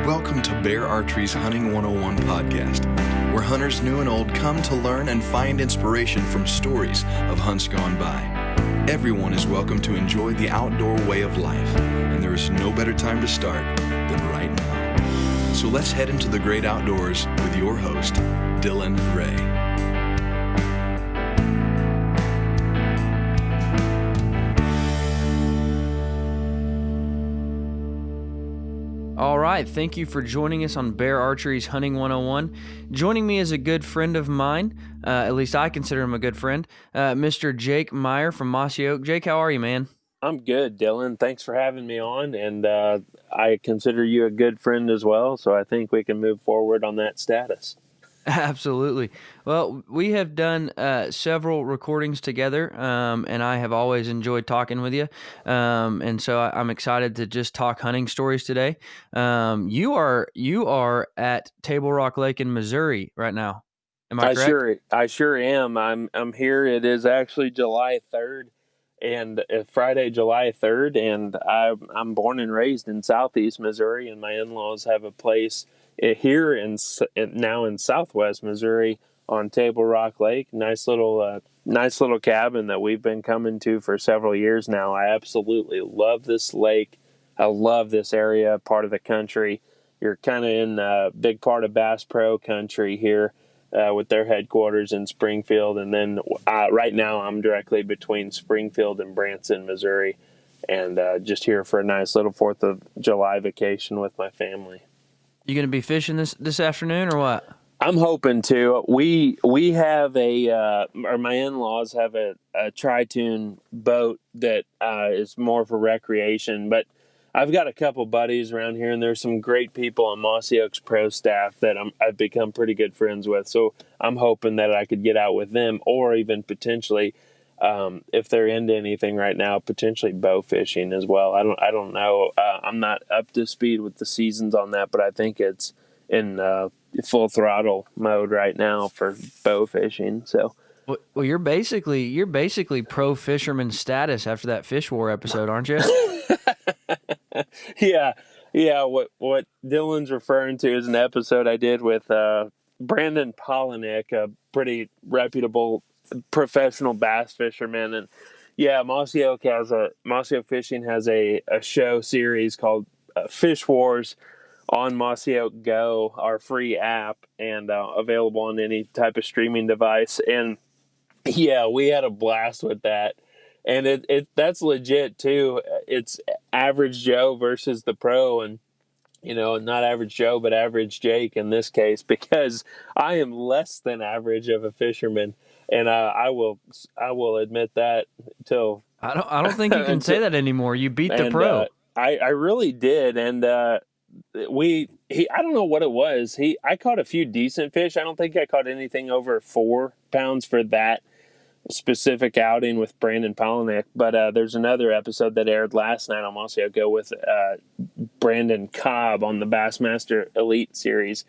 Welcome to Bear Archery's Hunting 101 podcast, where hunters new and old come to learn and find inspiration from stories of hunts gone by. Everyone is welcome to enjoy the outdoor way of life, and there is no better time to start than right now. So let's head into the great outdoors with your host, Dylan Ray. All right, thank you for joining us on Bear Archery's Hunting 101. Joining me is a good friend of mine, at least I consider him a good friend, Mr. Jake Meyer from Mossy Oak. Jake, how are you, man? I'm good, Dylan. Thanks for having me on, and I consider you a good friend as well, so I think we can move forward on that status. Absolutely. Well, we have done several recordings together, and I have always enjoyed talking with you. And so I'm excited to just talk hunting stories today. You are at Table Rock Lake in Missouri right now. Am I correct? I sure am. I'm here. It is actually July 3rd, and Friday, July 3rd, and I'm born and raised in Southeast Missouri, and my in-laws have a place here now in Southwest Missouri on Table Rock Lake. Nice little cabin that we've been coming to for several years now. I absolutely love this lake. I love this area, part of the country. You're kind of in a big part of Bass Pro country here with their headquarters in Springfield. And then right now I'm directly between Springfield and Branson, Missouri, and just here for a nice little 4th of July vacation with my family. You going to be fishing this afternoon or what? I'm hoping to. We have my in-laws have a tri-tune boat that is more for recreation, but I've got a couple buddies around here, and there's some great people on Mossy Oak's pro staff that I've become pretty good friends with. So I'm hoping that I could get out with them, or even potentially, if they're into anything right now, potentially bow fishing as well. I don't know. I'm not up to speed with the seasons on that, but I think it's in full throttle mode right now for bow fishing. So, well, you're basically pro fisherman status after that Fish War episode, aren't you? Yeah. What Dylan's referring to is an episode I did with Brandon Polinick, a pretty reputable professional bass fisherman. And yeah, Mossy Oak Fishing has a show series called Fish Wars on Mossy Oak Go, our free app, and available on any type of streaming device. And yeah, we had a blast with that. And that's legit too. It's average Joe versus the pro, and not average Joe, but average Jake in this case, because I am less than average of a fisherman, and I will admit that till I don't think you can say that anymore. You beat the pro. I really did, and I don't know what it was. I caught a few decent fish. I don't think I caught anything over 4 pounds for that specific outing with Brandon Polinick, but there's another episode that aired last night on Mossy Oak Go with Brandon Cobb on the Bassmaster Elite Series,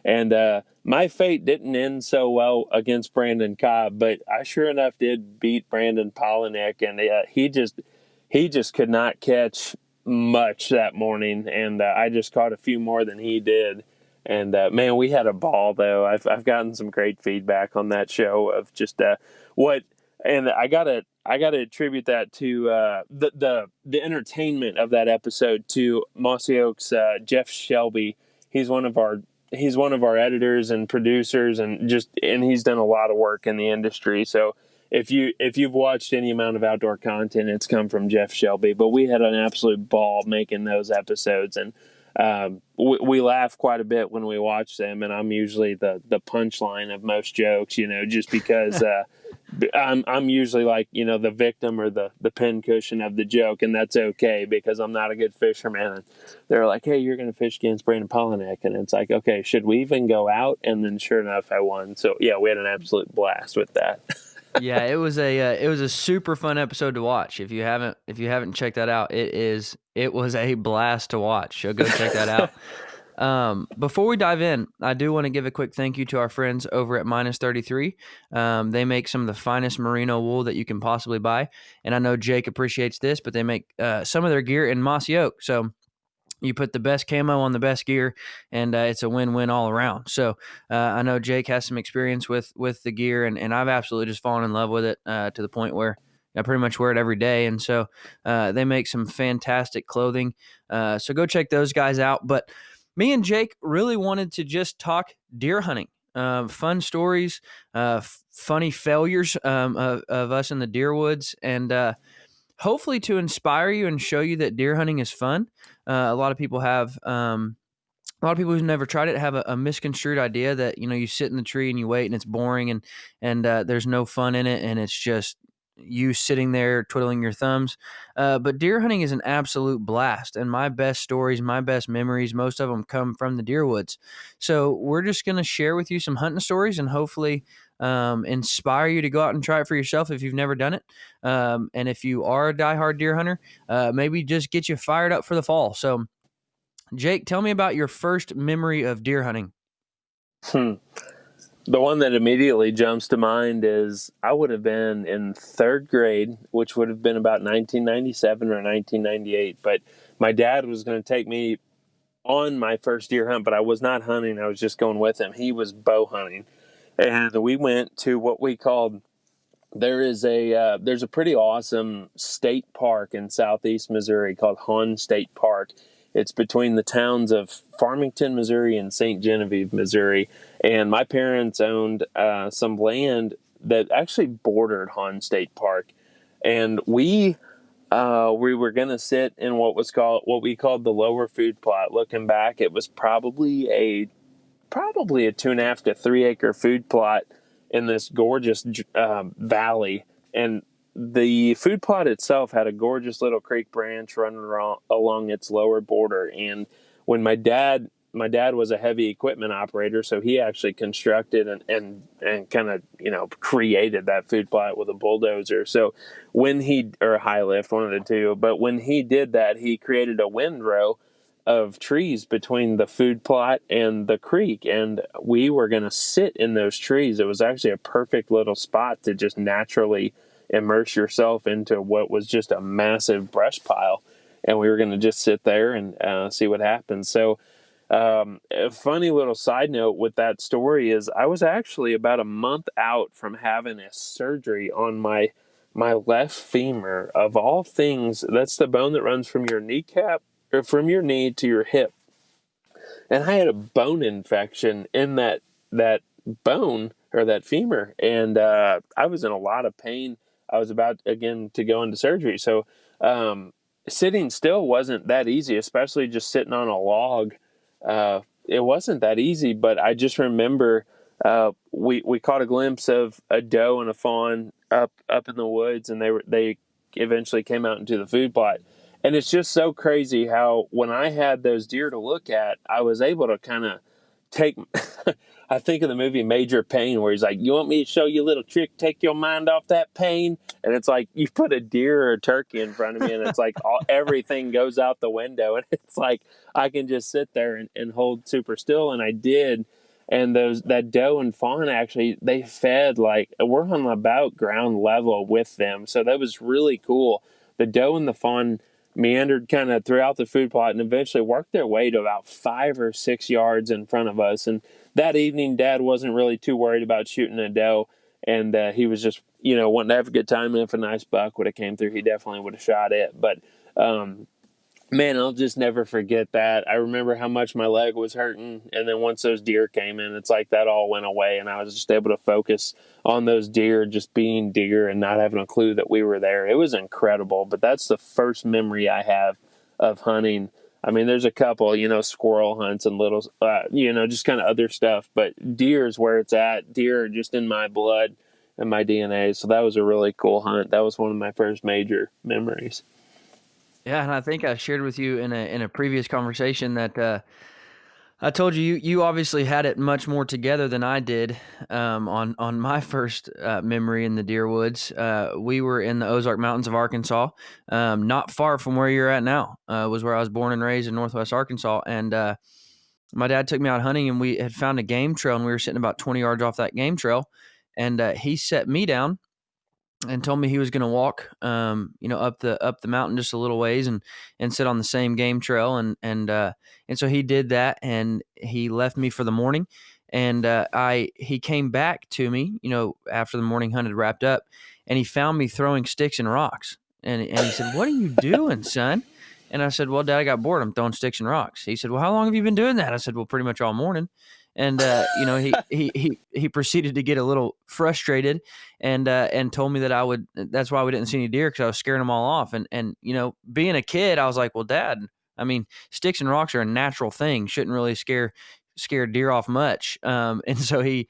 and my fate didn't end so well against Brandon Cobb, but I sure enough did beat Brandon Polinick, and he just could not catch much that morning, and I just caught a few more than he did. And man, we had a ball though. I've gotten some great feedback on that show of just and I gotta attribute that to the entertainment of that episode to Mossy Oak's Jeff Shelby. He's one of our editors and producers, and he's done a lot of work in the industry. So if you've watched any amount of outdoor content, it's come from Jeff Shelby. But we had an absolute ball making those episodes, and we laugh quite a bit when we watch them, and I'm usually the punchline of most jokes, just because I'm usually like, the victim or the pincushion of the joke, and that's okay because I'm not a good fisherman. And they're like, hey, you're going to fish against Brandon Polinick, and it's like, okay, should we even go out? And then sure enough, I won. So yeah, we had an absolute blast with that. Yeah, it was a super fun episode to watch. If you haven't checked that out, it was a blast to watch. So go check that out. Before we dive in, I do want to give a quick thank you to our friends over at Minus 33. They make some of the finest merino wool that you can possibly buy, and I know Jake appreciates this, but they make some of their gear in Mossy Oak. So you put the best camo on the best gear, and it's a win-win all around. So I know Jake has some experience with the gear, and I've absolutely just fallen in love with it to the point where I pretty much wear it every day. And so they make some fantastic clothing. So go check those guys out. But me and Jake really wanted to just talk deer hunting. Fun stories, funny failures of us in the deer woods, and hopefully to inspire you and show you that deer hunting is fun. A lot of people have a lot of people who've never tried it have a misconstrued idea that you sit in the tree and you wait and it's boring, and there's no fun in it, and it's just you sitting there twiddling your thumbs. But deer hunting is an absolute blast, and my best stories, my best memories, most of them come from the deer woods. So we're just going to share with you some hunting stories and hopefully inspire you to go out and try it for yourself if you've never done it. And if you are a diehard deer hunter, maybe just get you fired up for the fall. So Jake, tell me about your first memory of deer hunting. The one that immediately jumps to mind is I would have been in third grade, which would have been about 1997 or 1998. But my dad was going to take me on my first deer hunt, but I was not hunting. I was just going with him. He was bow hunting. And we went to what we called, there's a pretty awesome state park in southeast Missouri called Hahn State Park. It's between the towns of Farmington, Missouri, and St. Genevieve, Missouri. And my parents owned some land that actually bordered Hahn State Park. And we were going to sit in what we called the lower food plot. Looking back, it was probably a 2.5 to 3 acre food plot in this gorgeous valley. And the food plot itself had a gorgeous little creek branch running along its lower border. And when my dad was a heavy equipment operator, so he actually constructed and kind of created that food plot with a bulldozer. So or a high lift, one of the two. But when he did that, he created a windrow of trees between the food plot and the creek, and we were going to sit in those trees. It was actually a perfect little spot to just naturally immerse yourself into what was just a massive brush pile, and we were going to just sit there and see what happens. So a funny little side note with that story is I was actually about a month out from having a surgery on my left femur. Of all things, that's the bone that runs from your kneecap or from your knee to your hip. And I had a bone infection in that bone or that femur. And I was in a lot of pain. I was about, again, to go into surgery. So sitting still wasn't that easy, especially just sitting on a log. It wasn't that easy, but I just remember we caught a glimpse of a doe and a fawn up in the woods, and they eventually came out into the food plot. And it's just so crazy how when I had those deer to look at, I was able to kind of take I think of the movie Major Pain, where he's like, you want me to show you a little trick, take your mind off that pain? And it's like you put a deer or a turkey in front of me, and it's like everything goes out the window, and it's like I can just sit there and hold super still. And I did. And that doe and fawn, actually, they fed, like, we're on about ground level with them. So that was really cool. The doe and the fawn meandered kind of throughout the food plot and eventually worked their way to about 5 or 6 yards in front of us. And that evening, Dad wasn't really too worried about shooting a doe, and he was just, wanting to have a good time. And if a nice buck would have came through, he definitely would have shot it. But man, I'll just never forget that. I remember how much my leg was hurting, and then once those deer came in, it's like that all went away, and I was just able to focus on those deer just being deer and not having a clue that we were there. It was incredible, but that's the first memory I have of hunting. I mean, there's a couple, squirrel hunts and little, just kind of other stuff, but deer is where it's at. Deer are just in my blood and my DNA, so that was a really cool hunt. That was one of my first major memories. Yeah, and I think I shared with you in a previous conversation that I told you obviously had it much more together than I did on my first memory in the deer woods. We were in the Ozark Mountains of Arkansas, not far from where you're at now. Was where I was born and raised in Northwest Arkansas, and my dad took me out hunting, and we had found a game trail, and we were sitting about 20 yards off that game trail, and he set me down and told me he was going to walk, up the mountain just a little ways and sit on the same game trail. And so he did that, and he left me for the morning. And he came back to me, after the morning hunt had wrapped up, and he found me throwing sticks and rocks. And he said, "What are you doing, son?" And I said, "Well, Dad, I got bored. I'm throwing sticks and rocks." He said, "Well, how long have you been doing that?" I said, "Well, pretty much all morning." And he proceeded to get a little frustrated, and told me that that's why we didn't see any deer, because I was scaring them all off. And being a kid, I was like, "Well, Dad, I mean, sticks and rocks are a natural thing. Shouldn't really scare deer off much." And so he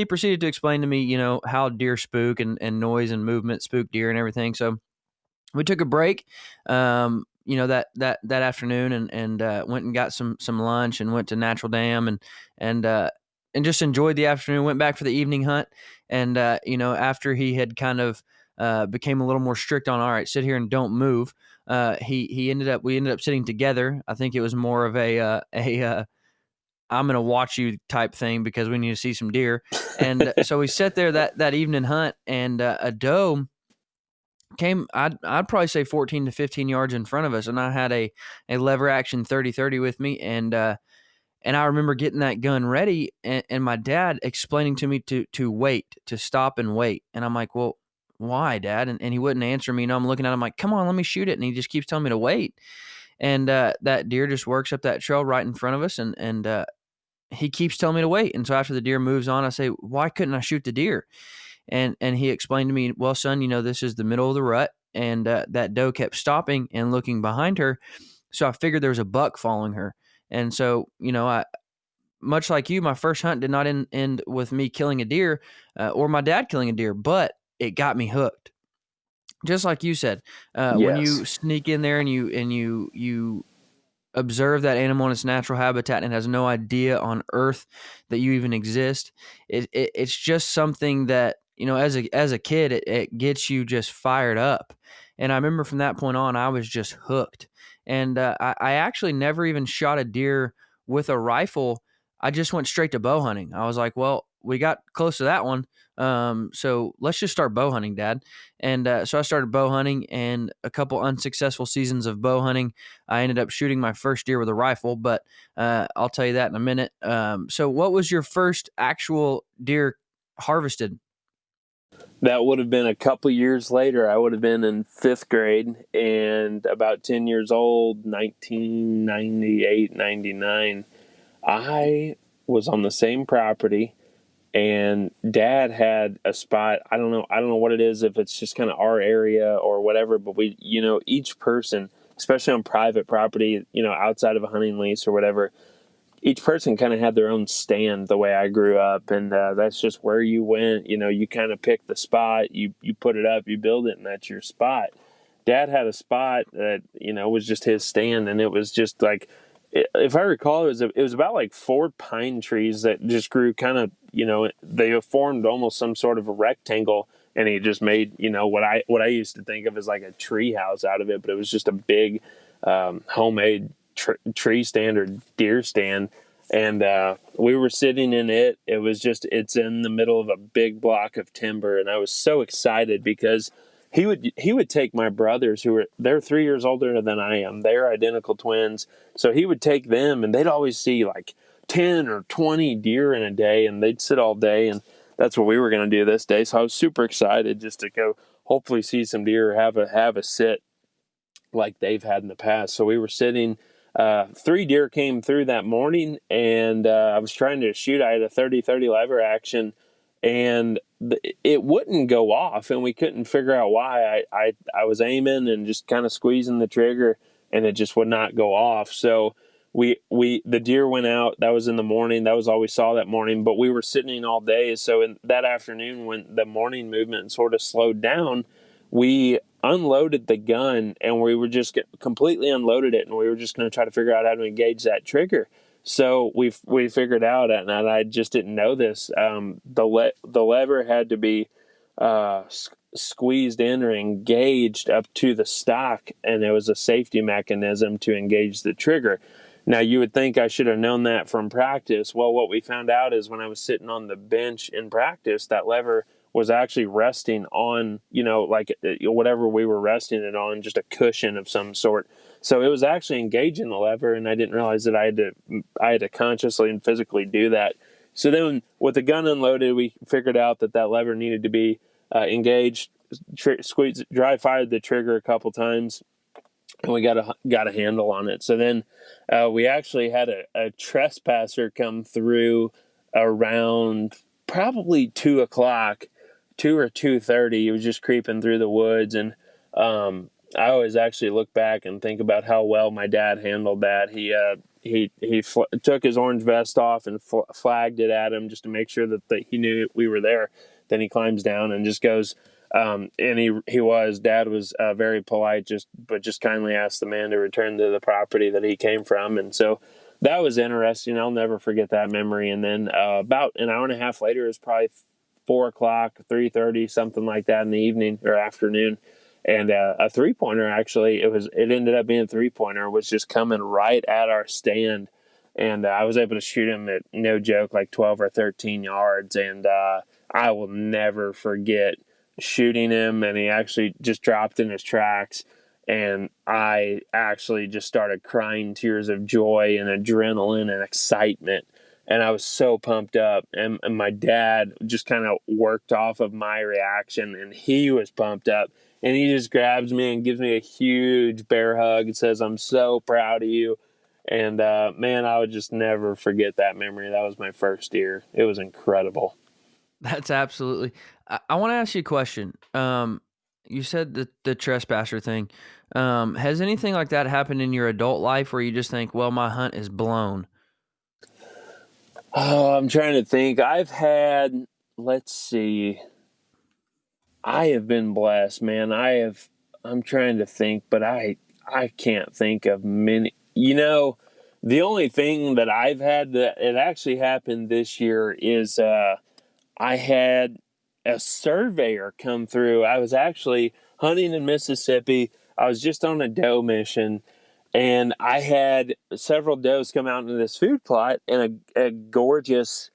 proceeded to explain to me, how deer spook, and noise and movement spook deer and everything. So we took a break, that afternoon, and went and got some lunch, and went to Natural Dam, and just enjoyed the afternoon. Went back for the evening hunt, and after he had kind of became a little more strict on, all right, sit here and don't move. We ended up sitting together. I think it was more of a I'm going to watch you type thing, because we need to see some deer. And so we sat there that evening hunt, and a doe came, I'd probably say 14 to 15 yards in front of us, and I had a lever action 30-30 with me, and I remember getting that gun ready, and my dad explaining to me to wait, to stop and wait. And I'm like, "Well, why, Dad?" And he wouldn't answer me. I'm looking at him like, "Come on, let me shoot it." And he just keeps telling me to wait. And that deer just works up that trail right in front of us, and he keeps telling me to wait. And so after the deer moves on, I say, "Why couldn't I shoot the deer?" And he explained to me, "Well, son, this is the middle of the rut." And that doe kept stopping and looking behind her. So I figured there was a buck following her. And so, I, much like you, my first hunt did not end with me killing a deer, or my dad killing a deer, but it got me hooked. Just like you said, when Yes. you sneak in there and you observe that animal in its natural habitat and has no idea on earth that you even exist, it's just something that, as a kid, it gets you just fired up. And I remember from that point on, I was just hooked. And I actually never even shot a deer with a rifle. I just went straight to bow hunting. I was like, "Well, we got close to that one, so let's just start bow hunting, Dad." And so I started bow hunting, and a couple unsuccessful seasons of bow hunting, I ended up shooting my first deer with a rifle, but I'll tell you that in a minute. So what was your first actual deer harvested? That would have been a couple years later. I would have been in fifth grade and about 10 years old, 1998, 99. I was on the same property, and Dad had a spot. I don't know what it is, if it's just kind of our area or whatever, but we, each person, especially on private property, outside of a hunting lease or whatever, each person kind of had their own stand the way I grew up. And that's just where you went. You kind of pick the spot, you put it up, you build it, and that's your spot. Dad had a spot that, was just his stand. And it was just like, if I recall, it was about like 4 pine trees that just grew kind of, they formed almost some sort of a rectangle. And he just made, what I used to think of as like a tree house out of it. But it was just a big homemade tree stand or deer stand. And we were sitting in it. It's in the middle of a big block of timber. And I was so excited because he would take my brothers, they're 3 years older than I am. They're identical twins. So he would take them, and they'd always see like 10 or 20 deer in a day, and they'd sit all day. And that's what we were going to do this day. So I was super excited just to go hopefully see some deer, have a sit like they've had in the past. So we were sitting. 3 deer came through that morning, and I was trying to shoot. I had a 30-30 lever action, and it wouldn't go off, and we couldn't figure out why. I was aiming and just kind of squeezing the trigger, and it just would not go off. So the deer went out. That was in the morning. That was all we saw that morning. But we were sitting all day. So in that afternoon, when the morning movement sort of slowed down, we unloaded the gun, and we were just completely unloaded it, and we were just going to try to figure out how to engage that trigger. So we figured out, and I just didn't know this. The lever had to be squeezed in or engaged up to the stock, and there was a safety mechanism to engage the trigger. Now, you would think I should have known that from practice. Well, what we found out is when I was sitting on the bench in practice, that lever was actually resting on, like whatever we were resting it on, just a cushion of some sort. So it was actually engaging the lever, and I didn't realize that I had to consciously and physically do that. So then with the gun unloaded, we figured out that lever needed to be engaged, dry fired the trigger a couple times, and we got a handle on it. So then we actually had a trespasser come through around probably 2:00, 2 or 2:30. He was just creeping through the woods, and I always actually look back and think about how well my dad handled that. He took his orange vest off and flagged it at him just to make sure that he knew we were there. Then he climbs down and just goes. And Dad was very polite, but just kindly asked the man to return to the property that he came from. And so that was interesting. I'll never forget that memory. And then about an hour and a half later, it was probably 4:00, 3:30, something like that in the evening or afternoon. And a 3-pointer, actually, it ended up being a 3-pointer, was just coming right at our stand. And I was able to shoot him at, no joke, like 12 or 13 yards. And I will never forget shooting him, and he actually just dropped in his tracks. And I actually just started crying tears of joy and adrenaline and excitement. And I was so pumped up. And my dad just kind of worked off of my reaction, and he was pumped up. And he just grabs me and gives me a huge bear hug and says, "I'm so proud of you." And man, I would just never forget that memory. That was my first deer. It was incredible. That's absolutely. I want to ask you a question. You said the trespasser thing. Has anything like that happened in your adult life where you just think, well, my hunt is blown? Oh, I'm trying to think. Let's see. I have been blessed, man. I'm trying to think, but I can't think of many. The only thing that I've had that it actually happened this year is I had a surveyor come through. I was actually hunting in Mississippi. I was just on a doe mission, and I had several does come out into this food plot, and a gorgeous,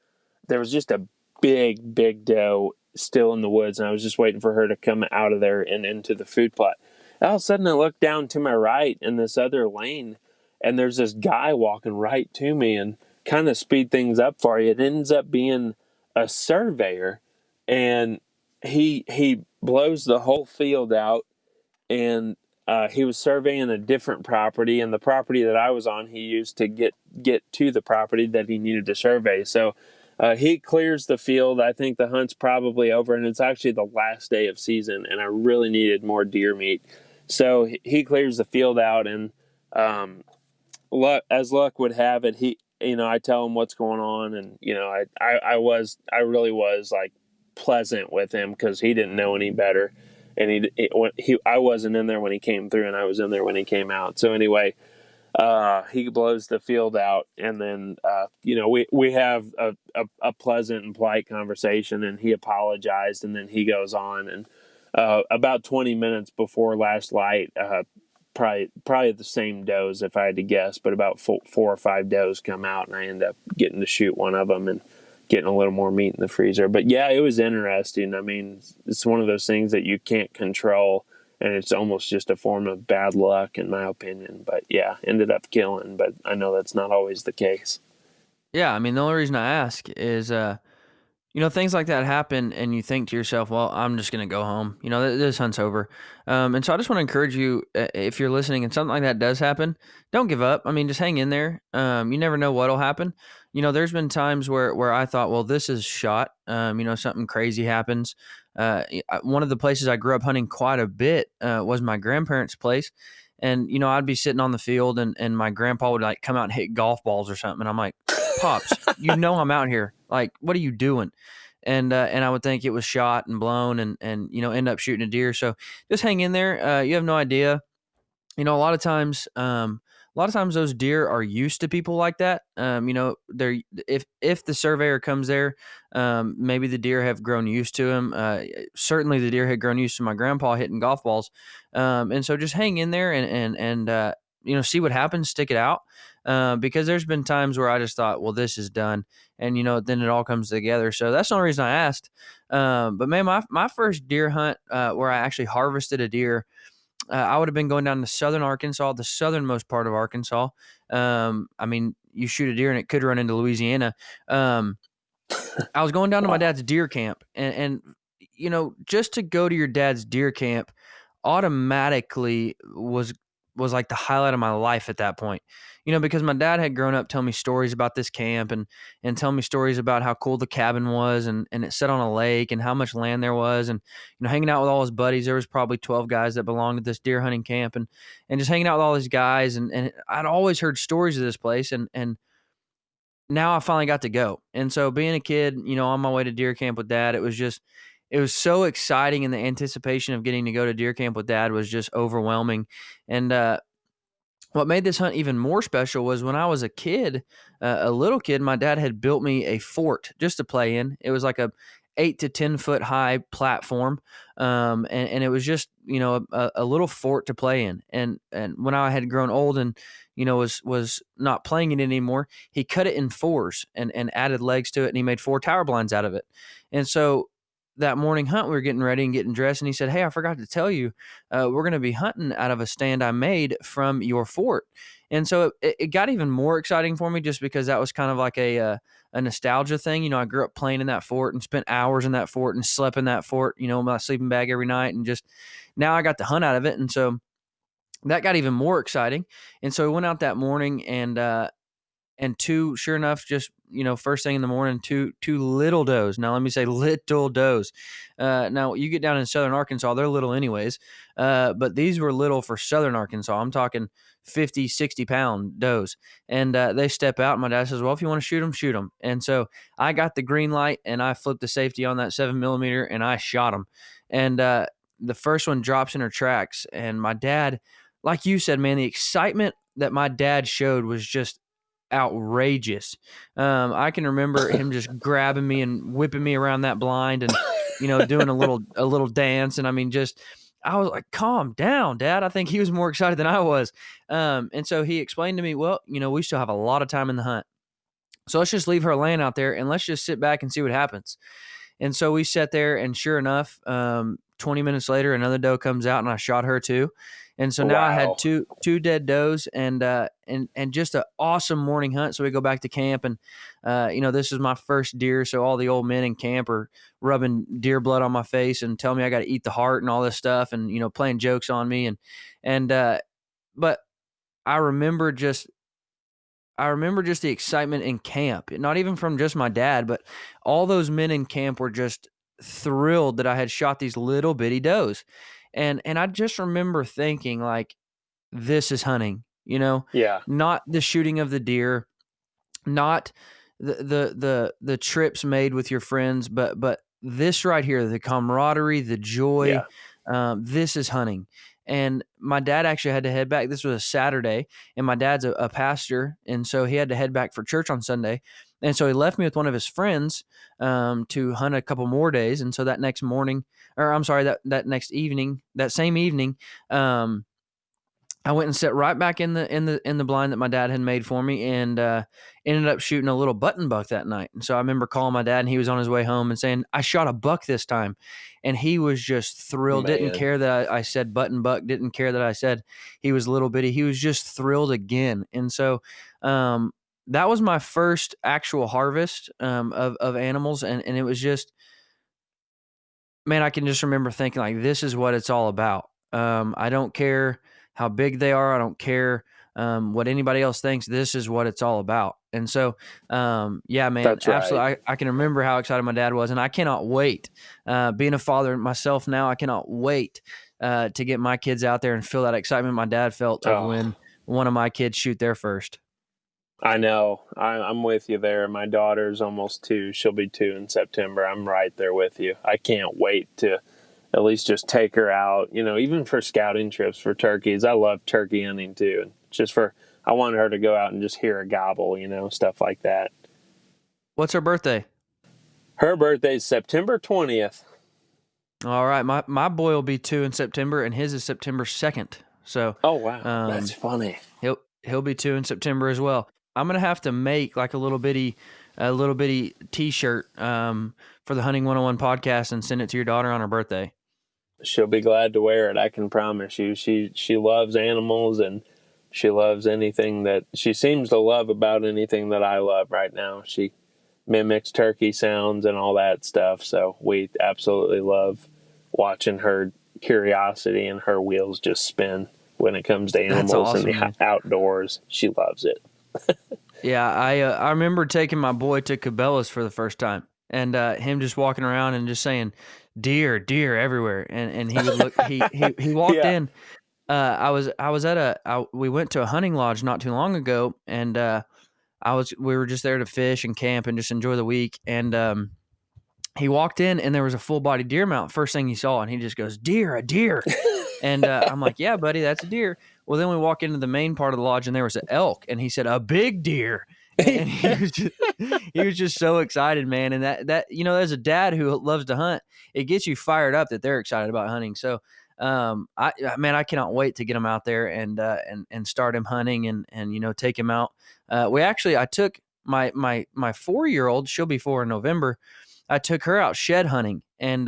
there was just a big doe still in the woods, and I was just waiting for her to come out of there and into the food plot. All of a sudden, I look down to my right in this other lane, and there's this guy walking right to me, and kind of speed things up for you. It ends up being a surveyor, and he blows the whole field out, and he was surveying a different property, and the property that I was on he used to get to the property that he needed to survey. So he clears the field. I think the hunt's probably over, and it's actually the last day of season, and I really needed more deer meat. So he clears the field out, and as luck would have it, I tell him what's going on, and I really was like pleasant with him because he didn't know any better, and I wasn't in there when he came through, and I was in there when he came out. So anyway, he blows the field out, and then we have a pleasant and polite conversation, and he apologized, and then he goes on, and about 20 minutes before last light, probably the same does if I had to guess, but about 4 or 5 does come out, and I end up getting to shoot one of them and getting a little more meat in the freezer. But yeah, it was interesting. I mean, it's one of those things that you can't control, and it's almost just a form of bad luck, in my opinion. But yeah, ended up killing, but I know that's not always the case. Yeah, I mean, the only reason I ask is, things like that happen, and you think to yourself, well, I'm just going to go home. This hunt's over. And so I just want to encourage you, if you're listening and something like that does happen, don't give up. I mean, just hang in there. You never know what'll happen. There's been times where I thought, well, this is shot. Something crazy happens. One of the places I grew up hunting quite a bit was my grandparents' place. And, I'd be sitting on the field, and my grandpa would come out and hit golf balls or something. And I'm like, Pops, I'm out here. Like, what are you doing? And I would think it was shot and blown, and end up shooting a deer. So just hang in there. You have no idea. A lot of times those deer are used to people like that. They're if the surveyor comes there, maybe the deer have grown used to him. Certainly the deer had grown used to my grandpa hitting golf balls. And so just hang in there and see what happens, stick it out. because there's been times where I just thought, well, this is done. And, then it all comes together. So that's the only reason I asked. But man, my first deer hunt where I actually harvested a deer, I would have been going down to southern Arkansas, the southernmost part of Arkansas. I mean, you shoot a deer and it could run into Louisiana. I was going down to my dad's deer camp, and just to go to your dad's deer camp automatically was like the highlight of my life at that point. Because my dad had grown up telling me stories about this camp and telling me stories about how cool the cabin was and it set on a lake and how much land there was, and hanging out with all his buddies. There was probably 12 guys that belonged to this deer hunting camp, and just hanging out with all these guys, and I'd always heard stories of this place, and now I finally got to go. And so being a kid, on my way to deer camp with dad, it was so exciting, and the anticipation of getting to go to deer camp with dad was just overwhelming. And what made this hunt even more special was when I was a kid, a little kid, my dad had built me a fort just to play in. It was like a 8 to 10 foot high platform. And it was just, a little fort to play in. And when I had grown old and, was not playing it anymore, he cut it in fours and added legs to it. And he made 4 tower blinds out of it. And so that morning hunt, we were getting ready and getting dressed, and he said, "Hey, I forgot to tell you, we're going to be hunting out of a stand I made from your fort." And so it got even more exciting for me, just because that was kind of like a nostalgia thing. I grew up playing in that fort and spent hours in that fort and slept in that fort, my sleeping bag every night, and just now I got to hunt out of it. And so that got even more exciting. And so we went out that morning, and sure enough, just, first thing in the morning, two little does. Now, let me say little does. Now, you get down in southern Arkansas, they're little anyways. But these were little for southern Arkansas. I'm talking 50, 60-pound does. And they step out, and my dad says, "Well, if you want to shoot them, shoot them." And so I got the green light, and I flipped the safety on that 7mm, and I shot them. And the first one drops in her tracks. And my dad, like you said, man, the excitement that my dad showed was just outrageous. I can remember him just grabbing me and whipping me around that blind and, doing a little dance. And I mean, I was like, "Calm down, Dad." I think he was more excited than I was. And so he explained to me, "Well, we still have a lot of time in the hunt. So let's just leave her laying out there and let's just sit back and see what happens." And so we sat there, and sure enough, 20 minutes later, another doe comes out, and I shot her too. And so now I had two dead does, and just an awesome morning hunt. So we go back to camp, and this is my first deer. So all the old men in camp are rubbing deer blood on my face and telling me I got to eat the heart and all this stuff, and playing jokes on me, but I remember just the excitement in camp, not even from just my dad, but all those men in camp were just thrilled that I had shot these little bitty does. And I just remember thinking, like, this is hunting, Yeah. not the shooting of the deer, not the trips made with your friends, but this right here, the camaraderie, the joy, this is hunting. And my dad actually had to head back. This was a Saturday, and my dad's a pastor, and so he had to head back for church on Sunday. And so he left me with one of his friends to hunt a couple more days. And so that next morning, or I'm sorry, that next evening, that same evening, I went and sat right back in the blind that my dad had made for me, and ended up shooting a little button buck that night. And so I remember calling my dad, and he was on his way home and saying, "I shot a buck this time." And he was just thrilled. Man. Didn't care that I said button buck. Didn't care that I said he was little bitty. He was just thrilled again. And so that was my first actual harvest of animals, and it was just, man, I can just remember thinking, like, this is what it's all about. I don't care how big they are. I don't care what anybody else thinks. This is what it's all about. And so, yeah, man, That's right. absolutely. I can remember how excited my dad was, and I cannot wait. Being a father myself now, I cannot wait to get my kids out there and feel that excitement my dad felt of when one of my kids shoot their first. I know. I'm with you there. My daughter's almost 2. She'll be 2 in September. I'm right there with you. I can't wait to at least just take her out, even for scouting trips for turkeys. I love turkey hunting too. And just I want her to go out and just hear her gobble, stuff like that. What's her birthday? Her birthday's September 20th. All right. My boy will be 2 in September, and his is September 2nd. So, oh, wow. That's funny. He'll be 2 in September as well. I'm gonna have to make like a little bitty T-shirt for the Hunting 101 podcast and send it to your daughter on her birthday. She'll be glad to wear it. I can promise you. She loves animals, and she loves anything that she seems to love about anything that I love right now. She mimics turkey sounds and all that stuff. So we absolutely love watching her curiosity and her wheels just spin when it comes to That's animals and awesome, the man. outdoors. She loves it. Yeah, I remember taking my boy to Cabela's for the first time, and him just walking around and just saying, "Deer, deer everywhere," and he would look. He walked Yeah. in. I was at we went to a hunting lodge not too long ago, and we were just there to fish and camp and just enjoy the week, and he walked in and there was a full body deer mount. First thing he saw, and he just goes, "Deer, a deer." And I'm like, "Yeah, buddy, that's a deer." Well, then we walk into the main part of the lodge and there was an elk, and he said, "A big deer." And he was just so excited, man. And that as a dad who loves to hunt, it gets you fired up that they're excited about hunting. So, I cannot wait to get him out there and start him hunting and take him out. I took my 4-year-old. She'll be 4 in November. I took her out shed hunting and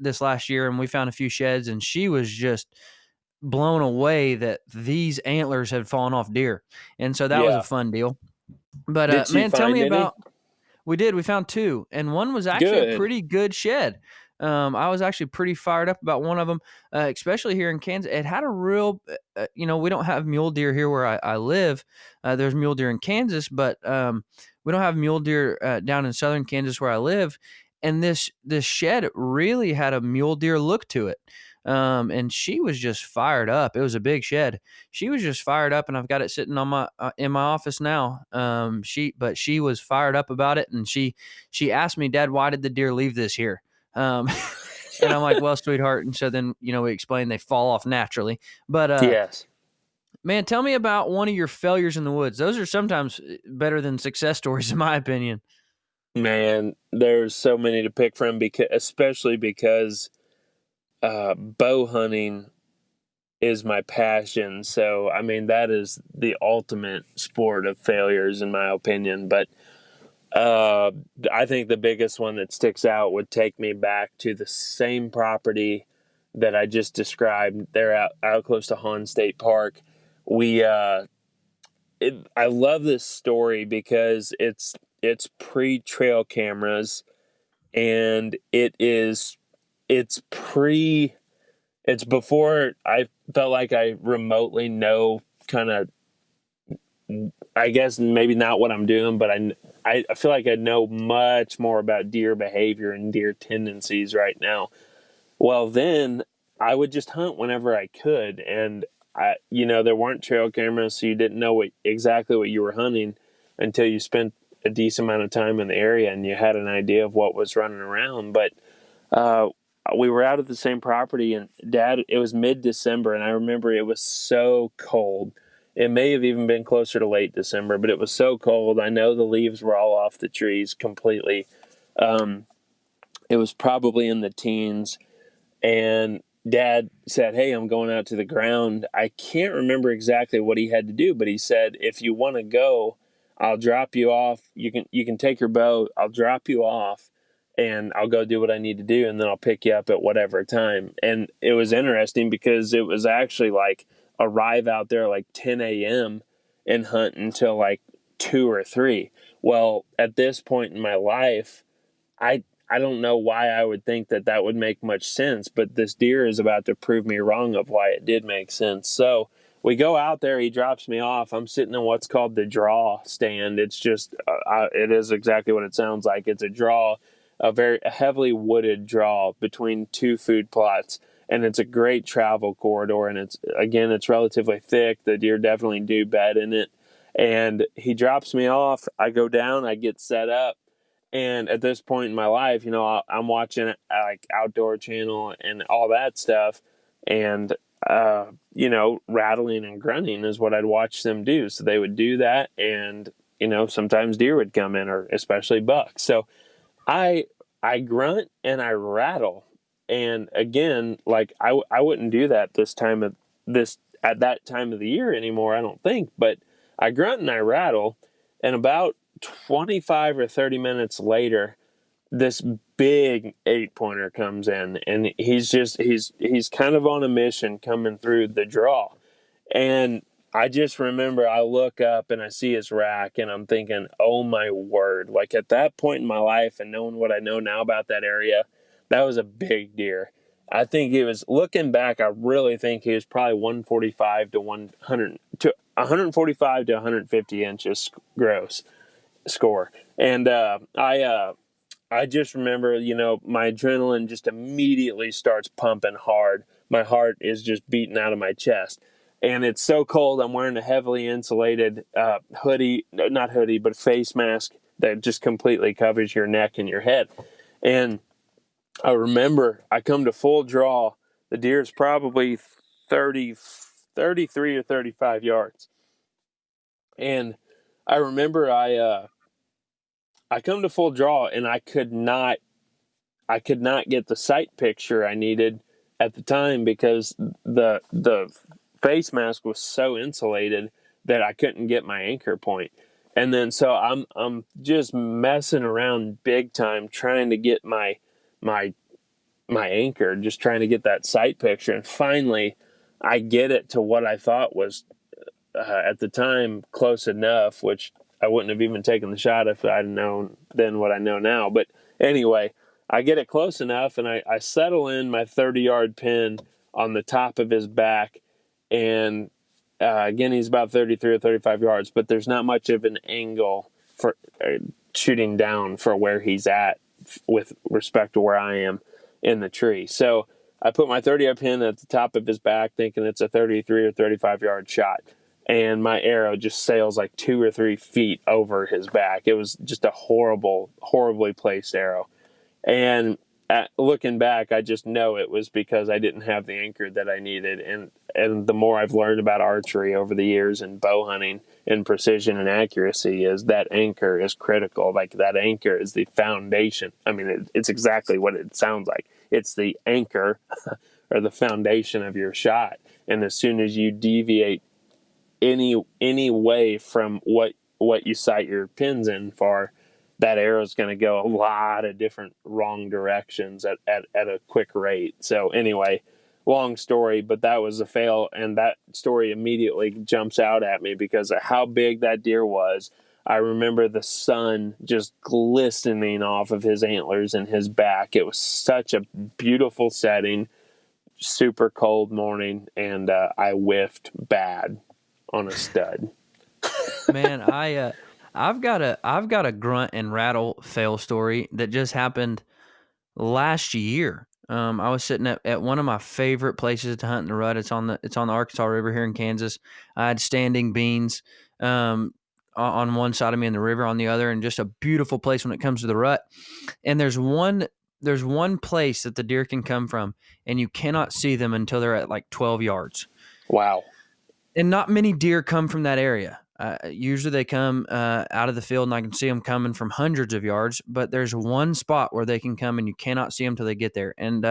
this last year, and we found a few sheds, and she was just blown away that these antlers had fallen off deer, and so that was a Yeah. fun deal. But Did she man, tell find me any? about. We did. We found 2, and one was actually a Good. pretty good shed. I was actually pretty fired up about one of them, especially here in Kansas. It had a real, we don't have mule deer here where I live. There's mule deer in Kansas, but we don't have mule deer down in southern Kansas where I live. And this shed really had a mule deer look to it. And she was just fired up. It was a big shed. She was just fired up, and I've got it sitting on my in my office now. She was fired up about it, and she asked me, "Dad, why did the deer leave this here?" Um, and I'm like, "Well, sweetheart." And so then we explained they fall off naturally. But Yes. man, tell me about one of your failures in the woods. Those are sometimes better than success stories, in my opinion. Man, there's so many to pick from, especially because bow hunting is my passion. So, I mean, that is the ultimate sport of failures, in my opinion. But I think the biggest one that sticks out would take me back to the same property that I just described. They're out close to Hahn State Park. I love this story because it's pre-trail cameras, and it's before I felt like I remotely know kind of, I guess maybe not what I'm doing, but I feel like I know much more about deer behavior and deer tendencies right now. Well, then I would just hunt whenever I could, and there weren't trail cameras, so you didn't know exactly what you were hunting until you spent a decent amount of time in the area and you had an idea of what was running around. But uh, we were out at the same property, and Dad, it was mid-December, and I remember it was so cold. It may have even been closer to late December, but it was so cold. I know the leaves were all off the trees completely. It was probably in the teens, and Dad said, "Hey, I'm going out to the ground." I can't remember exactly what he had to do, but he said, "If you want to go, I'll drop you off. You can take your bow. I'll drop you off, and I'll go do what I need to do, and then I'll pick you up at whatever time." And it was interesting because it was actually like arrive out there like 10 a.m. and hunt until like 2 or 3. Well, at this point in my life, I don't know why I would think that would make much sense, but this deer is about to prove me wrong of why it did make sense. So we go out there. He drops me off. I'm sitting in what's called the draw stand. It's just it is exactly what it sounds like. It's a draw, a heavily wooded draw between 2 food plots, and it's a great travel corridor. And it's relatively thick. The deer definitely do bed in it. And he drops me off. I go down. I get set up. And at this point in my life, I'm watching like Outdoor Channel and all that stuff, and rattling and grunting is what I'd watch them do. So they would do that, and sometimes deer would come in, or especially bucks. So I grunt and I rattle, and again, like I wouldn't do that this time of this at that time of the year anymore, I don't think. But I grunt and I rattle, and about 25 or 30 minutes later, this big 8-pointer comes in, and he's kind of on a mission coming through the draw. And I just remember I look up and I see his rack, and I'm thinking, oh my word. Like, at that point in my life and knowing what I know now about that area, that was a big deer. I think it was, looking back, I really think he was probably 145 to 150 inches gross score. And I just remember, my adrenaline just immediately starts pumping hard. My heart is just beating out of my chest. And it's so cold, I'm wearing a heavily insulated not hoodie, but face mask that just completely covers your neck and your head. And I remember I come to full draw. The deer is probably 33 or 35 yards. And I remember I come to full draw, and I could not get the sight picture I needed at the time because the face mask was so insulated that I couldn't get my anchor point. And then so I'm just messing around big time trying to get my anchor, just trying to get that sight picture. And finally I get it to what I thought was at the time close enough, which I wouldn't have even taken the shot if I'd known then what I know now. But anyway, I get it close enough, and I settle in my 30-yard pin on the top of his back. And again, he's about 33 or 35 yards, but there's not much of an angle for shooting down for where he's at with respect to where I am in the tree. So I put my 30-yard pin at the top of his back, thinking it's a 33 or 35-yard shot. And my arrow just sails like 2 or 3 feet over his back. It was just a horribly placed arrow. And looking back, I just know it was because I didn't have the anchor that I needed. And the more I've learned about archery over the years and bow hunting and precision and accuracy, is that anchor is critical. Like, that anchor is the foundation. I mean, it's exactly what it sounds like. It's the anchor or the foundation of your shot. And as soon as you deviate any way from what you sight your pins in for, that arrow is going to go a lot of different wrong directions at a quick rate. So anyway, long story, but that was a fail, and that story immediately jumps out at me because of how big that deer was. I remember the sun just glistening off of his antlers and his back. It was such a beautiful setting, super cold morning, and I whiffed bad on a stud. Man, I've got a grunt and rattle fail story that just happened last year. I was sitting at one of my favorite places to hunt in the rut. It's on the Arkansas River here in Kansas. I had standing beans on one side of me and the river on the other, and just a beautiful place when it comes to the rut. And there's one place that the deer can come from, and you cannot see them until they're at like 12 yards. Wow. And not many deer come from that area. Usually they come out of the field, and I can see them coming from hundreds of yards. But there's one spot where they can come, and you cannot see them till they get there. And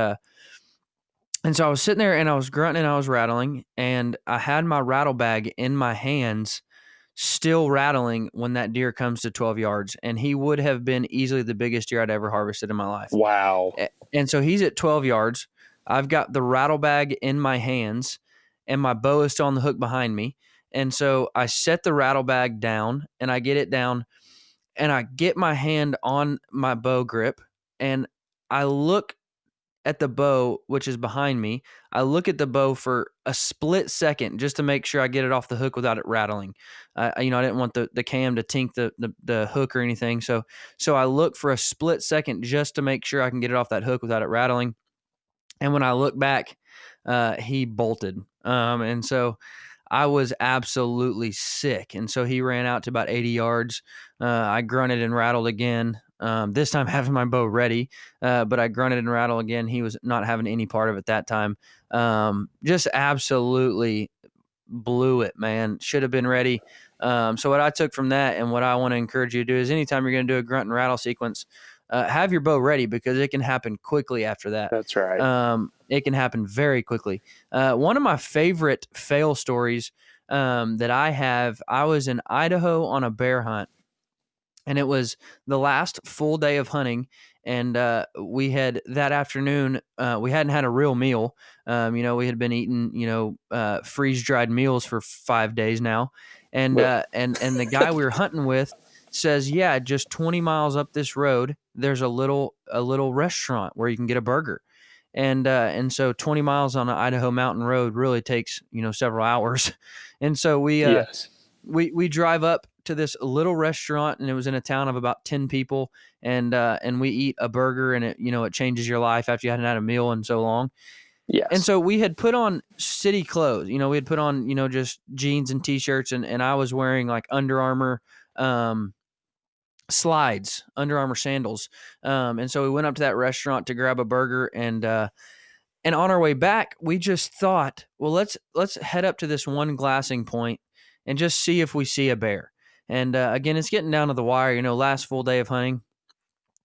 so I was sitting there, and I was grunting, and I was rattling, and I had my rattle bag in my hands, still rattling when that deer comes to 12 yards. And he would have been easily the biggest deer I'd ever harvested in my life. Wow. And so he's at 12 yards. I've got the rattle bag in my hands, and my bow is still on the hook behind me. And so I set the rattle bag down, and I get it down, and I get my hand on my bow grip, and I look at the bow, which is behind me. I look at the bow for a split second just to make sure I get it off the hook without it rattling. I didn't want the cam to tink the hook or anything. So I look for a split second just to make sure I can get it off that hook without it rattling. And when I look back, he bolted. And so I was absolutely sick. And so he ran out to about 80 yards. I grunted and rattled again. This time having my bow ready, but I grunted and rattled again. He was not having any part of it that time. Just absolutely blew it, man. Should have been ready. So what I took from that, and what I want to encourage you to do, is anytime you're going to do a grunt and rattle sequence, have your bow ready because it can happen quickly after that. That's right. It can happen very quickly. One of my favorite fail stories that I have, I was in Idaho on a bear hunt, and it was the last full day of hunting. And we had that afternoon, we hadn't had a real meal. We had been eating, freeze dried meals for 5 days now. And the guy we were hunting with says, yeah, just 20 miles up this road, there's a little restaurant where you can get a burger. And so 20 miles on an Idaho mountain road really takes, several hours. And so Yes. we drive up to this little restaurant, and it was in a town of about 10 people, and we eat a burger, and it changes your life after you hadn't had a meal in so long. Yes. And so we had put on city clothes. We had put on, just jeans and t-shirts, and I was wearing like Under Armour slides, Under Armour sandals. And so we went up to that restaurant to grab a burger, and on our way back, we just thought, well, let's head up to this one glassing point and just see if we see a bear. And again, it's getting down to the wire, last full day of hunting.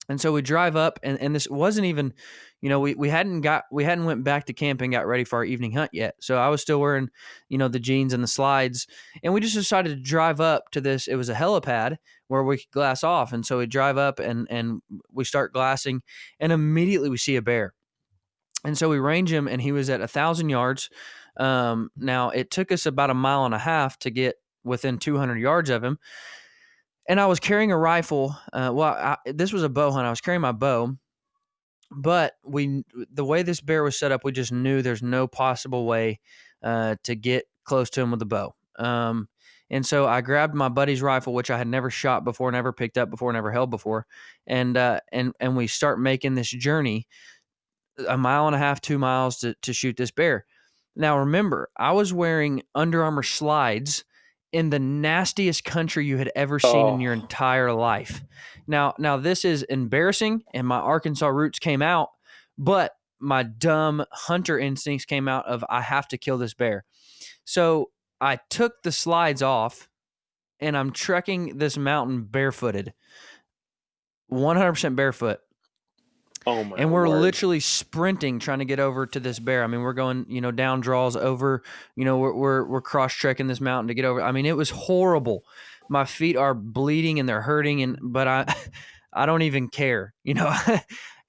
And so we drive up, and this wasn't even, we hadn't went back to camp and got ready for our evening hunt yet. So I was still wearing, the jeans and the slides, and we just decided to drive up to this. It was a helipad where we could glass off. And so we drive up and we start glassing, and immediately we see a bear. And so we range him, and he was at 1,000 yards. Now, it took us about a mile and a half to get within 200 yards of him. And I was carrying a rifle. This was a bow hunt. I was carrying my bow. But the way this bear was set up, we just knew there's no possible way to get close to him with the bow. And so I grabbed my buddy's rifle, which I had never shot before, never picked up before, never held before. And we start making this journey, a mile and a half, 2 miles to shoot this bear. Now, remember, I was wearing Under Armour slides in the nastiest country you had ever seen in your entire life. Now this is embarrassing, and my Arkansas roots came out, but my dumb hunter instincts came out of, I have to kill this bear. So I took the slides off, and I'm trekking this mountain barefooted, 100% barefoot. Oh my! And we're Lord. literally sprinting, trying to get over to this bear. I mean, we're going, down draws over, we're cross trekking this mountain to get over. I mean, it was horrible. My feet are bleeding and they're hurting, but I don't even care.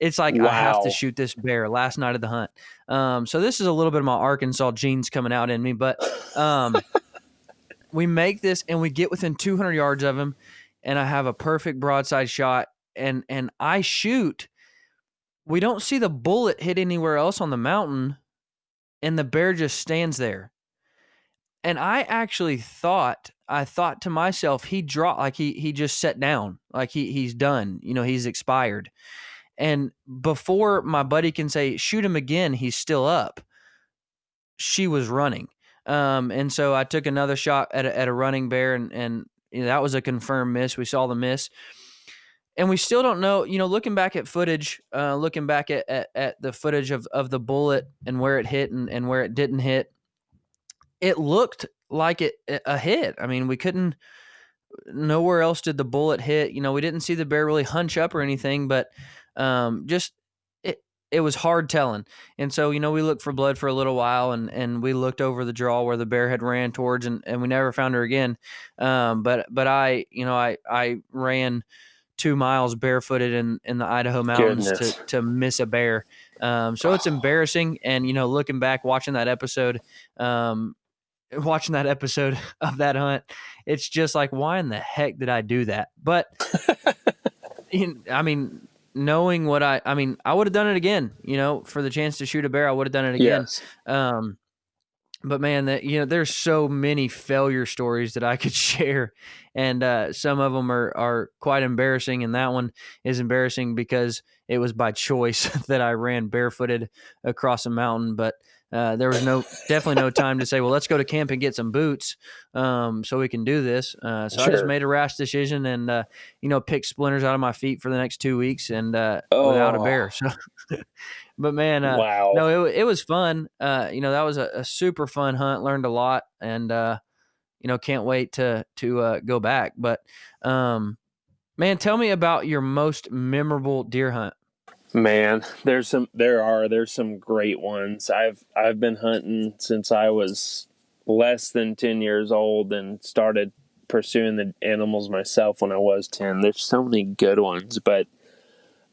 It's like, Wow. I have to shoot this bear last night of the hunt. So this is a little bit of my Arkansas genes coming out in me, but we make this, and we get within 200 yards of him, and I have a perfect broadside shot, and I shoot. We don't see the bullet hit anywhere else on the mountain, and the bear just stands there. And I actually thought to myself, he dropped, like he just sat down, like he's done, he's expired. And before my buddy can say, shoot him again, he's still up, she was running. And so I took another shot at a running bear, and that was a confirmed miss. We saw the miss. And we still don't know, looking back at footage, looking back at the footage of the bullet and where it hit and where it didn't hit, it looked like a hit. I mean, we couldn't, nowhere else did the bullet hit. We didn't see the bear really hunch up or anything, but it was hard telling. And so, we looked for blood for a little while, and we looked over the draw where the bear had ran towards, and we never found her again. But I ran 2 miles barefooted in the Idaho mountains to miss a bear. So it's embarrassing. And, looking back, watching that episode of that hunt, it's just like, why in the heck did I do that? But I mean, knowing what I would have done it again, for the chance to shoot a bear, I would have done it again. Yes. But man, there's so many failure stories that I could share, and some of them are quite embarrassing. And that one is embarrassing because it was by choice that I ran barefooted across a mountain. But there was definitely no time to say, well, let's go to camp and get some boots so we can do this. So Sure. I just made a rash decision and picked splinters out of my feet for the next 2 weeks and without a bear. So. But man, wow. No, it was fun. That was a super fun hunt. Learned a lot, and can't wait to go back. But Man, tell me about your most memorable deer hunt. Man, there's some great ones. I've been hunting since I was less than 10 years old and started pursuing the animals myself when I was 10. There's so many good ones, but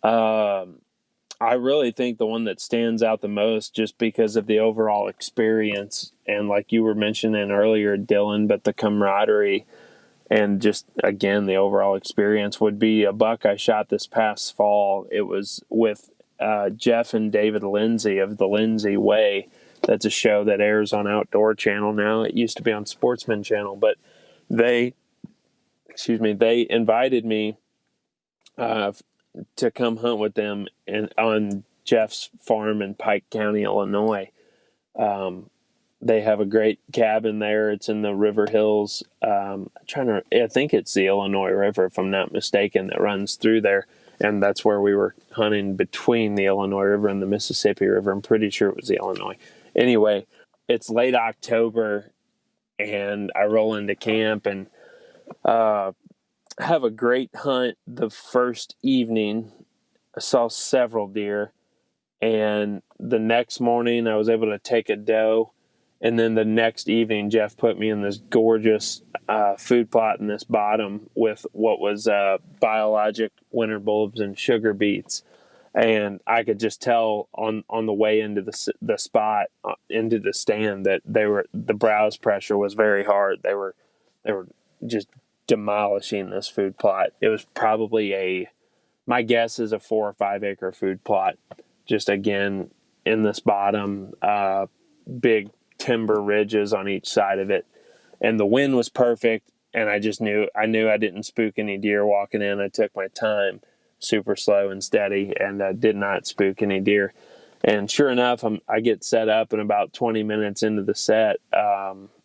I really think the one that stands out the most just because of the overall experience and like you were mentioning earlier, Dylan, but the camaraderie and just again the overall experience would be a buck I shot this past fall. It was with Jeff and David Lindsay of the Lindsay Way. That's a show that airs on Outdoor Channel now. It used to be on Sportsman Channel, but they invited me to come hunt with them on Jeff's farm in Pike County, Illinois. They have a great cabin there. It's in the River Hills. I think it's the Illinois River, if I'm not mistaken, that runs through there. And that's where we were hunting between the Illinois River and the Mississippi River. I'm pretty sure it was the Illinois. Anyway, it's late October, and I roll into camp and have a great hunt the first evening. I saw several deer. And the next morning, I was able to take a doe. And then the next evening, Jeff put me in this gorgeous food plot in this bottom with what was biologic winter bulbs and sugar beets. And I could just tell on the way into the spot, into the stand, that the browse pressure was very hard. They were just demolishing this food plot. It was probably my guess is a 4 or 5 acre food plot. Just again in this bottom, big timber ridges on each side of it, and the wind was perfect. And I knew I didn't spook any deer walking in. I took my time, super slow and steady, and did not spook any deer. And sure enough, I get set up, and about 20 minutes into the set,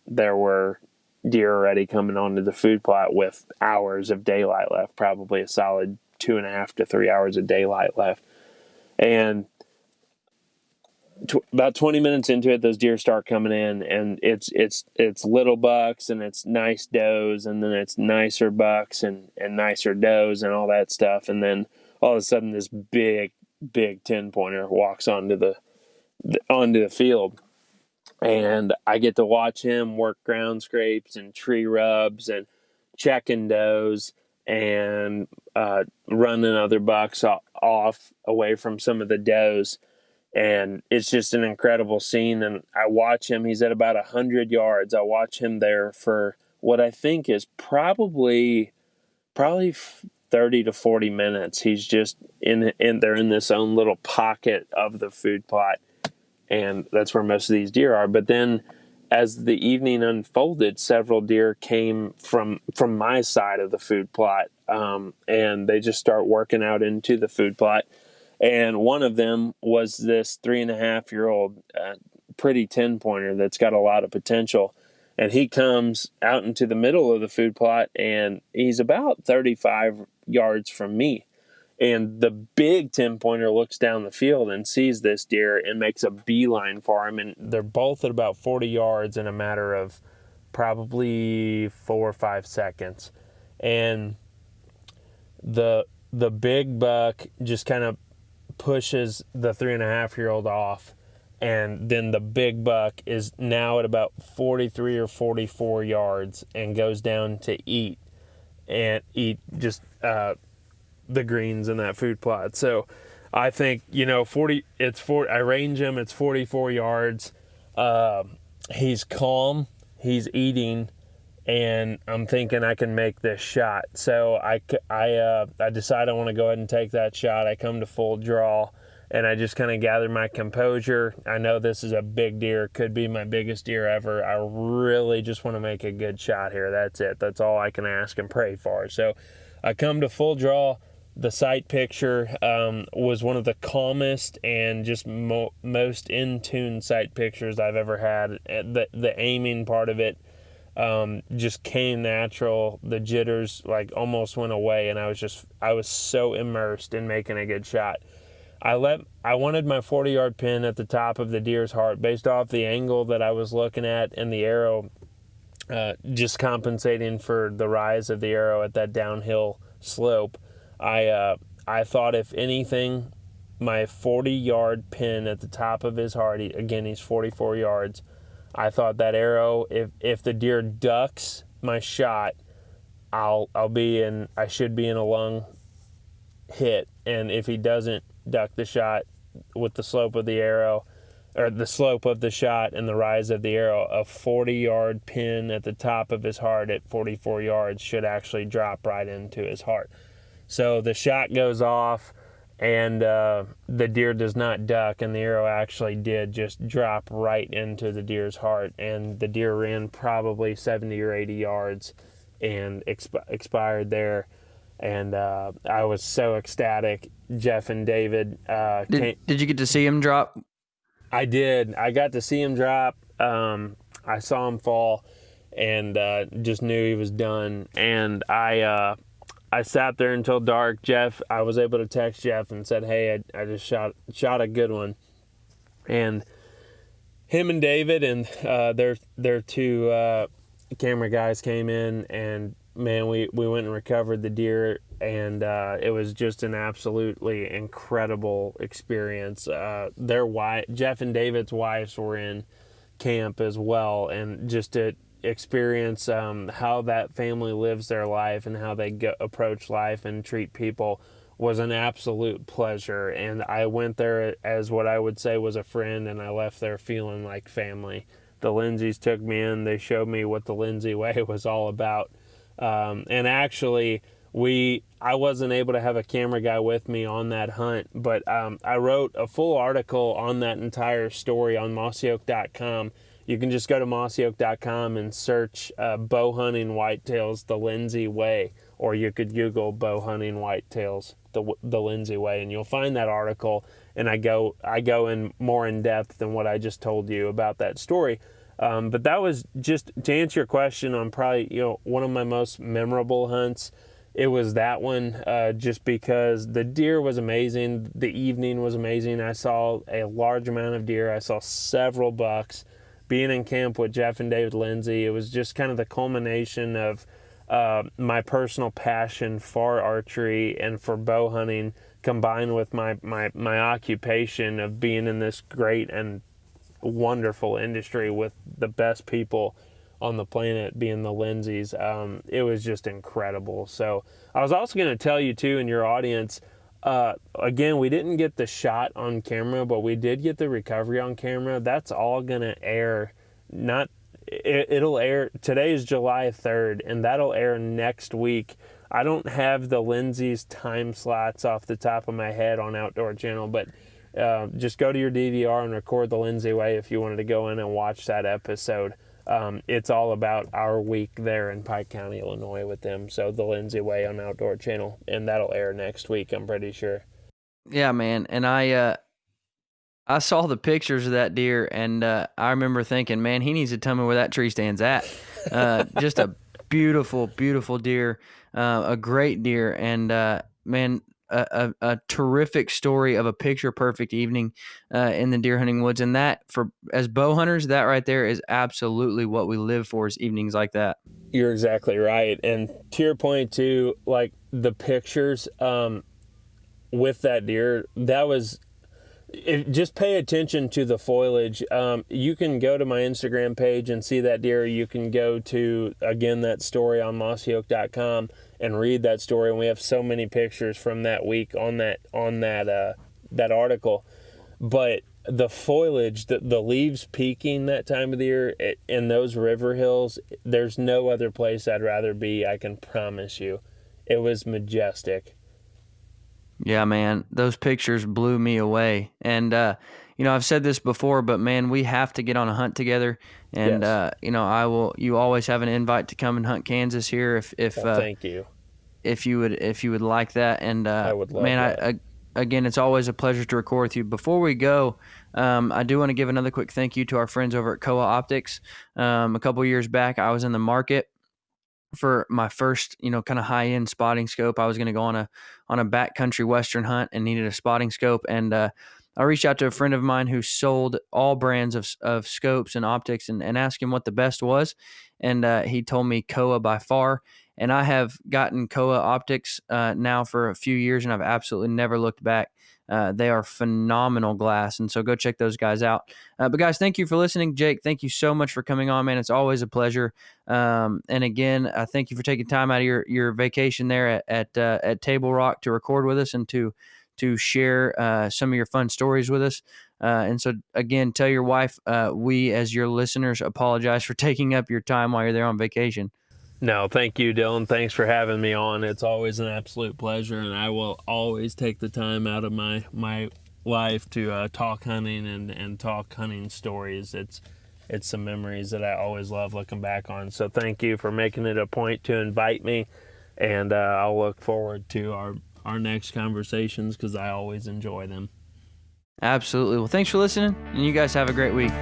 there were deer already coming onto the food plot with hours of daylight left, probably a solid 2.5 to 3 hours of daylight left. And about 20 minutes into it, those deer start coming in, and it's little bucks, and it's nice does, and then it's nicer bucks and nicer does and all that stuff. And then all of a sudden this big 10-pointer walks onto the field, and I get to watch him work ground scrapes and tree rubs and checking does and running other bucks off away from some of the does. And it's just an incredible scene. And I watch him. He's at about 100 yards. I watch him there for what I think is probably 30 to 40 minutes. He's just in this own little pocket of the food plot. And that's where most of these deer are. But then as the evening unfolded, several deer came from my side of the food plot. And they just start working out into the food plot. And one of them was this 3.5-year-old pretty 10-pointer that's got a lot of potential. And he comes out into the middle of the food plot, and he's about 35 yards from me. And the big 10-pointer looks down the field and sees this deer and makes a beeline for him. And they're both at about 40 yards in a matter of probably 4 or 5 seconds. And the big buck just kind of pushes the 3.5-year-old off, and then the big buck is now at about 43 or 44 yards and goes down to eat just the greens in that food plot. So I think, I range him, it's 44 yards. He's calm, he's eating, and I'm thinking I can make this shot. So I decide I want to go ahead and take that shot. I come to full draw, and I just kind of gather my composure. I know this is a big deer, could be my biggest deer ever. I really just want to make a good shot here. That's it. That's all I can ask and pray for. So I come to full draw. The sight picture was one of the calmest and just most in-tune sight pictures I've ever had. The aiming part of it just came natural. The jitters almost went away, and I was so immersed in making a good shot. I wanted my 40-yard pin at the top of the deer's heart based off the angle that I was looking at, and the arrow just compensating for the rise of the arrow at that downhill slope. I thought, if anything, my 40-yard pin at the top of his heart, again, he's 44 yards. I thought that arrow, if the deer ducks my shot, I should be in a lung hit. And if he doesn't duck the shot with the slope of the arrow, or the slope of the shot and the rise of the arrow, a 40-yard pin at the top of his heart at 44 yards should actually drop right into his heart. So the shot goes off, and the deer does not duck, and the arrow actually did just drop right into the deer's heart, and the deer ran probably 70 or 80 yards and expired there. And I was so ecstatic. Jeff and David Did you get to see him drop? I did. I got to see him drop. I saw him fall, and just knew he was done. And I sat there until dark. I was able to text Jeff and said, "Hey, I just shot a good one." And him and David and their two camera guys came in, and man, we went and recovered the deer, and it was just an absolutely incredible experience. Jeff and David's wives were in camp as well, and just to experience how that family lives their life and how they approach life and treat people was an absolute pleasure. And I went there as what I would say was a friend, and I left there feeling like family. The Lindsays took me in. They showed me what the Lindsay way was all about. And actually, I wasn't able to have a camera guy with me on that hunt, but I wrote a full article on that entire story on mossioak.com. You can just go to mossioak.com and search bow hunting whitetails the Lindsay way, or you could Google bow hunting whitetails the Lindsay way, and you'll find that article. And I go in more in depth than what I just told you about that story. But that was, just to answer your question, on probably one of my most memorable hunts. It was that one, just because the deer was amazing. The evening was amazing. I saw a large amount of deer. I saw several bucks. Being in camp with Jeff and David Lindsay, it was just kind of the culmination of my personal passion for archery and for bow hunting, combined with my occupation of being in this great and wonderful industry with the best people on the planet, being the Lindsays. It was just incredible. So I was also going to tell you too, in your audience, again, we didn't get the shot on camera, but we did get the recovery on camera. That's all going to air. It'll air. Today is July 3rd, and that'll air next week. I don't have the Lindsays time slots off the top of my head on Outdoor Channel, but just go to your DVR and record the Lindsay way if you wanted to go in and watch that episode. It's all about our week there in Pike County, Illinois with them. So the Lindsay way on Outdoor Channel, and that'll air next week, I'm pretty sure. Yeah, man. And I saw the pictures of that deer, and I remember thinking, man, he needs to tell me where that tree stand's at. Just a beautiful, beautiful deer, a great deer, and man, a terrific story of a picture-perfect evening in the deer hunting woods. And that, for as bow hunters, that right there is absolutely what we live for, is evenings like that. You're exactly right. And to your point too, like the pictures with that deer, that was... just pay attention to the foliage. You can go to my Instagram page and see that deer. You can go to, again, that story on mossioak.com and read that story. And we have so many pictures from that week on that article. But the foliage, the leaves peaking that time of the year in those river hills, there's no other place I'd rather be, I can promise you. It was majestic. Yeah, man, those pictures blew me away. And, I've said this before, but man, we have to get on a hunt together. And, Yes. you always have an invite to come and hunt Kansas here if Thank you. if you would like that. And, I would love man, that. Again, it's always a pleasure to record with you. Before we go, I do want to give another quick thank you to our friends over at Koa Optics. A couple years back, I was in the market for my first, kind of high-end spotting scope. I was going to go on a backcountry western hunt and needed a spotting scope. And I reached out to a friend of mine who sold all brands of scopes and optics, and asked him what the best was. And he told me Koa by far. And I have gotten Koa optics now for a few years, and I've absolutely never looked back. They are phenomenal glass, and so go check those guys out. But guys, thank you for listening. Jake, thank you so much for coming on, man. It's always a pleasure. And again, thank you for taking time out of your vacation there at Table Rock to record with us and to share some of your fun stories with us. And so again, tell your wife we as your listeners apologize for taking up your time while you're there on vacation. No, thank you, Dylan. Thanks for having me on. It's always an absolute pleasure, and I will always take the time out of my life to talk hunting and talk hunting stories. It's some memories that I always love looking back on. So thank you for making it a point to invite me, and I'll look forward to our next conversations because I always enjoy them. Absolutely. Well, thanks for listening, and you guys have a great week.